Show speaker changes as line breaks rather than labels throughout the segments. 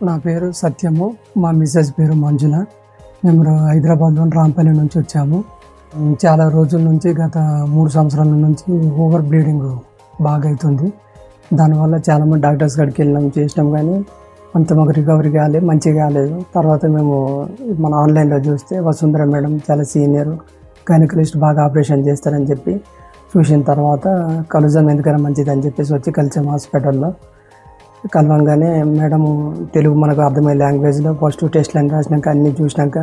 నా పేరు సత్యము. మా మిసెస్ పేరు మంజుల. మేము హైదరాబాద్‌లోని రాంపల్లి నుంచి వచ్చాము. చాలా రోజుల నుంచి గత 3 సంవత్సరాల నుంచి ఓవర్ బ్లీడింగ్ బాగా అవుతుంది. దానివల్ల చాలామంది డాక్టర్స్ కాడికి వెళ్ళినాం, చేసినాం కానీ అంత మాకు రికవరీ కాలేదు, మంచిగా కాలేదు. తర్వాత మేము మన ఆన్లైన్లో చూస్తే వసుంధర మేడం చాలా సీనియర్ గైనకాలజిస్ట్, బాగా ఆపరేషన్ చేస్తారని చెప్పి చూసిన తర్వాత కలుద్దాం ఎందుకైనా మంచిదని చెప్పేసి వచ్చి కలిసాం హాస్పిటల్లో. కలవంగానే మేడం తెలుగు మనకు అర్థమయ్యే లాంగ్వేజ్లో ఫస్ట్ టెస్ట్లు అని రాసినాక అన్నీ చూసినాక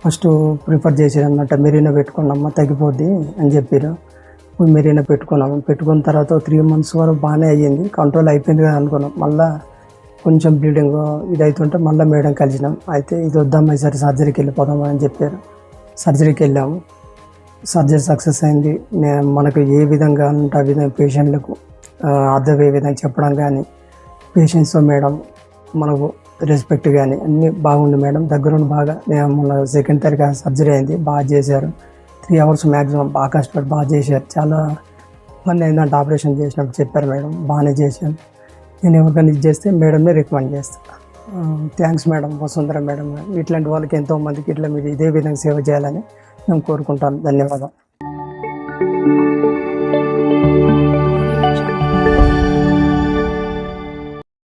ఫస్ట్ ప్రిఫర్ చేసారు అన్నమాట. మెరీనా పెట్టుకున్నామ్మా తగ్గిపోద్ది అని చెప్పారు. మెరీనా పెట్టుకున్నాము. పెట్టుకున్న తర్వాత 3 months వరకు బాగానే అయ్యింది, కంట్రోల్ అయిపోయింది కదా అనుకున్నాం. మళ్ళీ కొంచెం బ్లీడింగ్ ఇది అవుతుంటే మళ్ళీ మేడం కలిసినాం. అయితే ఇది వద్దామా ఈసారి సర్జరీకి వెళ్ళిపోదామా అని చెప్పారు. సర్జరీకి వెళ్ళాము. సర్జరీ సక్సెస్ అయింది. మనకు ఏ విధంగా అంటే ఆ విధంగా పేషెంట్లకు అర్థమయ్యే విధంగా చెప్పడం కానీ, పేషెంట్స్తో మేడం మనకు రెస్పెక్ట్ కానీ అన్నీ బాగుంది మేడం. దగ్గరుండి బాగా మొన్న 2nd తారీఖు సర్జరీ అయింది, బాగా చేశారు. 3 hours మ్యాక్సిమం బాగా కష్టపడి బాగా చేశారు. చాలా ఇబ్బంది అయిందంటే ఆపరేషన్ చేసినప్పుడు చెప్పారు మేడం, బాగానే చేశాను. నేను ఎవరికైనా ఇది చేస్తే మేడంనే రికమెండ్ చేస్తాను. Thanks madam, Vasundhara madam. ఇట్లాంటి వాళ్ళకి ఎంతోమందికి ఇట్లా మీరు ఇదే విధంగా సేవ చేయాలని నేను కోరుకుంటాను. ధన్యవాదాలు.